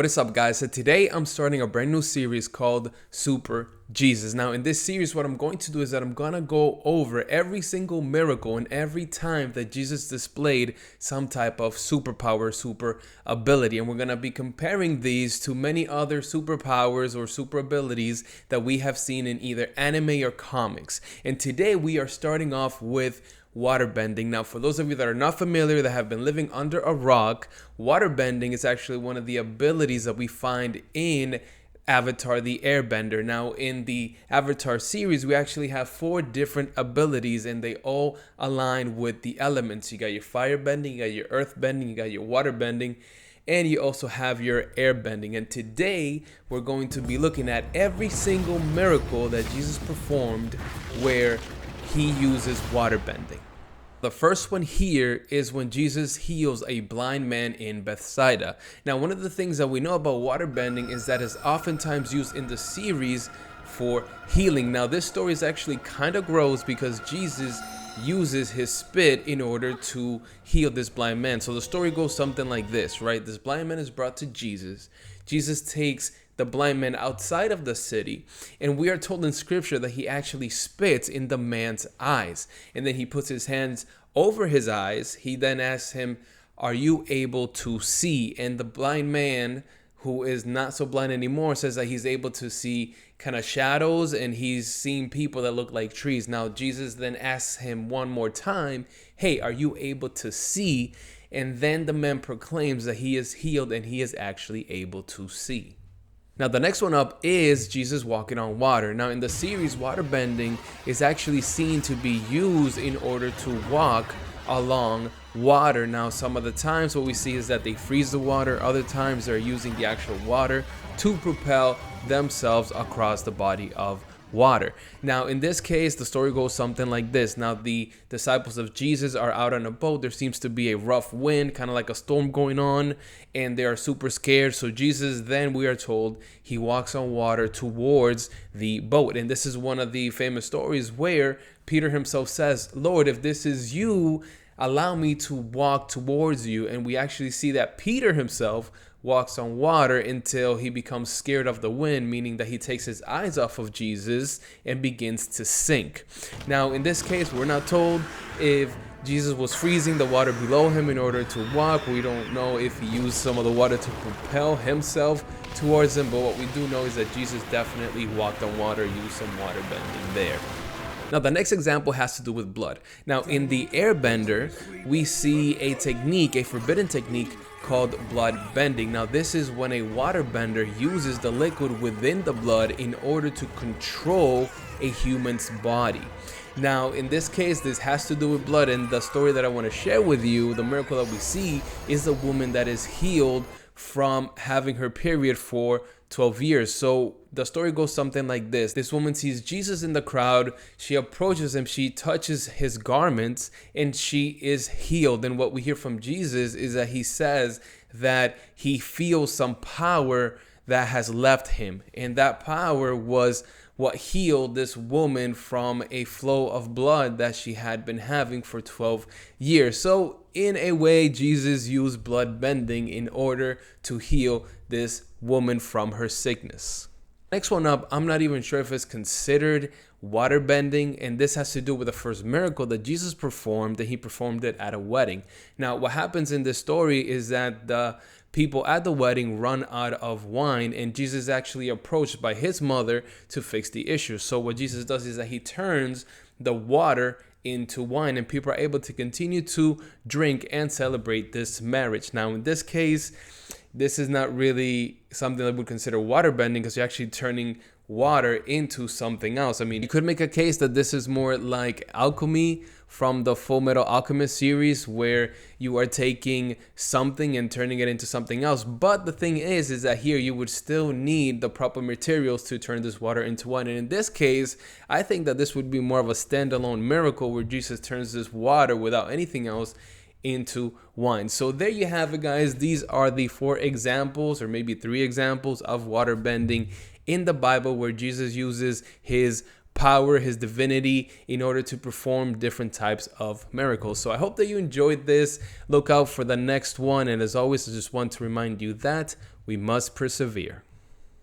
What is up, guys? So today I'm starting a brand new series called Super Jesus. Now in this series, what I'm going to do is that I'm going to go over every single miracle and every time that Jesus displayed some type of superpower, super ability. And we're going to be comparing these to many other superpowers or super abilities that we have seen in either anime or comics. And today we are starting off with waterbending. Now, for those of you that are not familiar, that have been living under a rock, waterbending is actually one of the abilities that we find in Avatar the Airbender. Now, in the Avatar series, we actually have 4 different abilities and they all align with the elements. You got your fire bending, you got your earth bending, you got your water bending, and you also have your air bending. And today we're going to be looking at every single miracle that Jesus performed where he uses water bending. The first one here is when Jesus heals a blind man in Bethsaida. Now, one of the things that we know about water bending is that it's oftentimes used in the series for healing. Now, this story is actually kind of gross because Jesus uses his spit in order to heal this blind man. So the story goes something like this, right? This blind man is brought to Jesus. Jesus takes the blind man outside of the city, and we are told in scripture that he actually spits in the man's eyes, and then he puts his hands over his eyes. He then asks him, "Are you able to see?" And the blind man, who is not so blind anymore, says that he's able to see kind of shadows and he's seeing people that look like trees. Now Jesus then asks him one more time, "Hey, are you able to see?" And then the man proclaims that he is healed and he is actually able to see. Now, the next one up is Jesus walking on water. Now, in the series, water bending is actually seen to be used in order to walk along water. Now, some of the times what we see is that they freeze the water. Other times they're using the actual water to propel themselves across the body of water. Now, in this case, the story goes something like this. Now, the disciples of Jesus are out on a boat. There seems to be a rough wind, kind of like a storm going on, and they are super scared. So Jesus then, we are told, he walks on water towards the boat. And this is one of the famous stories where Peter himself says, "Lord, if this is you, allow me to walk towards you." And we actually see that Peter himself walks on water until he becomes scared of the wind, meaning that he takes his eyes off of Jesus and begins to sink. Now, in this case, we're not told if Jesus was freezing the water below him in order to walk. We don't know if he used some of the water to propel himself towards him, but what we do know is that Jesus definitely walked on water, used some water bending there. Now, the next example has to do with blood. Now, in the airbender, we see a technique, a forbidden technique called blood bending. Now, this is when a waterbender uses the liquid within the blood in order to control a human's body. Now, in this case, this has to do with blood, and the story that I want to share with you, the miracle that we see, is the woman that is healed from having her period for 12 years. So the story goes something like this. This woman sees Jesus in the crowd. She approaches him. She touches his garments and she is healed. And what we hear from Jesus is that he says that he feels some power that has left him. And that power was what healed this woman from a flow of blood that she had been having for 12 years. So in a way, Jesus used blood bending in order to heal this woman from her sickness. Next one up, I'm not even sure if it's considered water bending, and this has to do with the first miracle that Jesus performed, and he performed it at a wedding. Now, what happens in this story is that the people at the wedding run out of wine, and Jesus is actually approached by his mother to fix the issue. So what Jesus does is that he turns the water into wine, and people are able to continue to drink and celebrate this marriage. Now, in this case, this is not really something that we consider water bending because you're actually turning water into something else. I mean, you could make a case that this is more like alchemy from the Full Metal Alchemist series, where you are taking something and turning it into something else. But the thing is that here you would still need the proper materials to turn this water into wine. And in this case, I think that this would be more of a standalone miracle where Jesus turns this water without anything else into wine. So there you have it, guys. These are the 4 examples, or maybe 3 examples, of water bending in the Bible where Jesus uses his power, his divinity, in order to perform different types of miracles. So I hope that you enjoyed this. Look out for the next one. And as always, I just want to remind you that we must persevere.